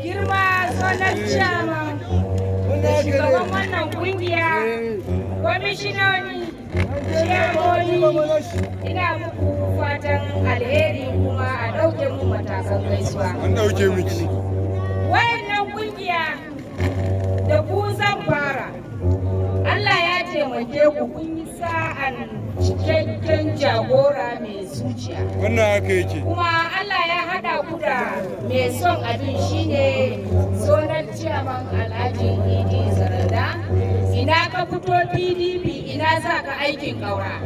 girma zonar chairman da shugaban wannan kungiya, kwamishinoni, ciyarwoni, ina muku fatan alheri kuma a ɗauke mu matakan gaisuwa. An ɗauke miki. Wayannan kungiya da ku zan fara. Allah ya taimake ku kun yi sa'an cikakken jagora mai zuciya. Wannan haka yake. Kuma Allah ya haɗa ku da mai son abin shine zonar ciyaman Alhaji Idi Zaranda. Ina ka fito PDP ina za ka aikin ƙaura.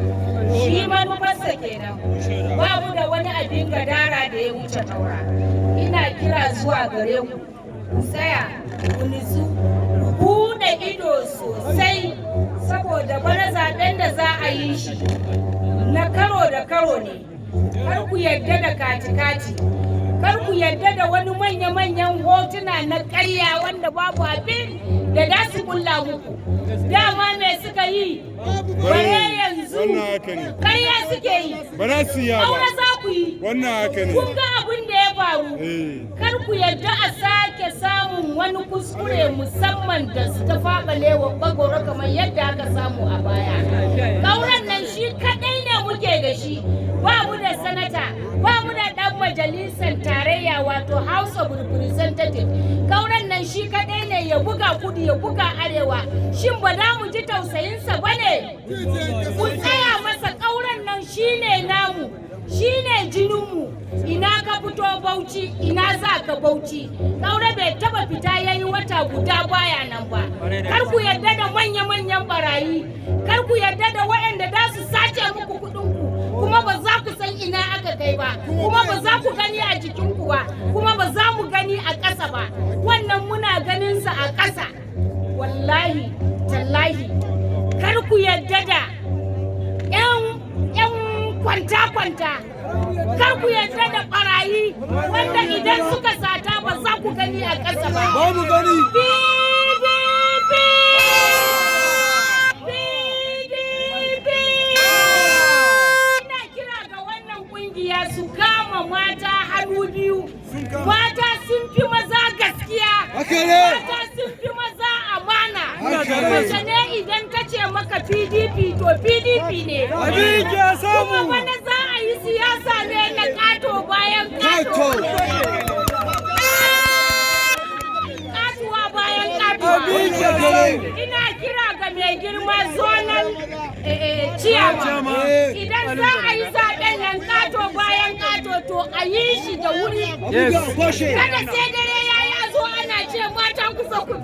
Shi manufarsa kenan. Babu da wani abin gadara da ya wuce ƙaura. Ina kira zuwa gare ku. Ku tsaya, ku nitsu, ku buɗe ido sosai saboda bana zaɓen da za a yi shi na karo da karo ne. Kar ku yarda da kati-kati, kar ku yarda da wani manya-manyan hotuna na ƙarya wanda babu abin da za su kulla muku. Dama me suka yi? Bare yanzu ƙarya suke yi. Ba za su yi ba. Aure za ku yi. Wannan haka ne. Kun ga abin da ya faru. Kar ku yarda a sake samun wani kuskure musamman da su ta faɓalewa bagoro kamar yadda aka samu a baya. Ƙauren nan shi kaɗai ne muke da shi. Ba mu da sanata, ba mu da ɗan majalisar tarayya wato House of Representatives. Ƙauren nan shi kaɗai ne ya buga kudu ya buga arewa. Shin ba za mu ji tausayinsa ba ne? Ku tsaya masa, ƙauren nan shi ne namu, shi ne jininmu. Ina ka fito Bauchi, ina za ka Bauchi. Ƙaure bai taɓa fita ya yi wata guda baya nan ba. Kar ku yarda da manya-manyan barayi, kar ku yarda da waɗanda za su sace muku kuɗinku. Kuma ba za ku san ina aka kai ba, kuma ba za ku gani a jikinku ba, kuma ba za mu gani a ƙasa ba. Wannan muna ganinsa a ƙasa. Wallahi, tallahi, kar ku yarda da 'yan kwanta-kwanta, kar ku yarda da ɓarayi wanda idan suka sata ba za ku gani a ƙasa ba. Ba mu gani. Su kama mata hannu biyu. Mata sun fi maza gaskiya. Mata sun fi maza amana. Mace ne idan ta ce maka PDP to PDP ne. Kuma wani za a yi siyasa ne na ƙato bayan ƙato. Ƙatuwa bayan ƙatuwa. Ina kira ga mai girma zonal ciyama. Idan za a yi zaɓen nan ƙato bayan ƙato to a yi shi da wuri. Kada sai dare ya yi a zo ana ce matan kusa ku.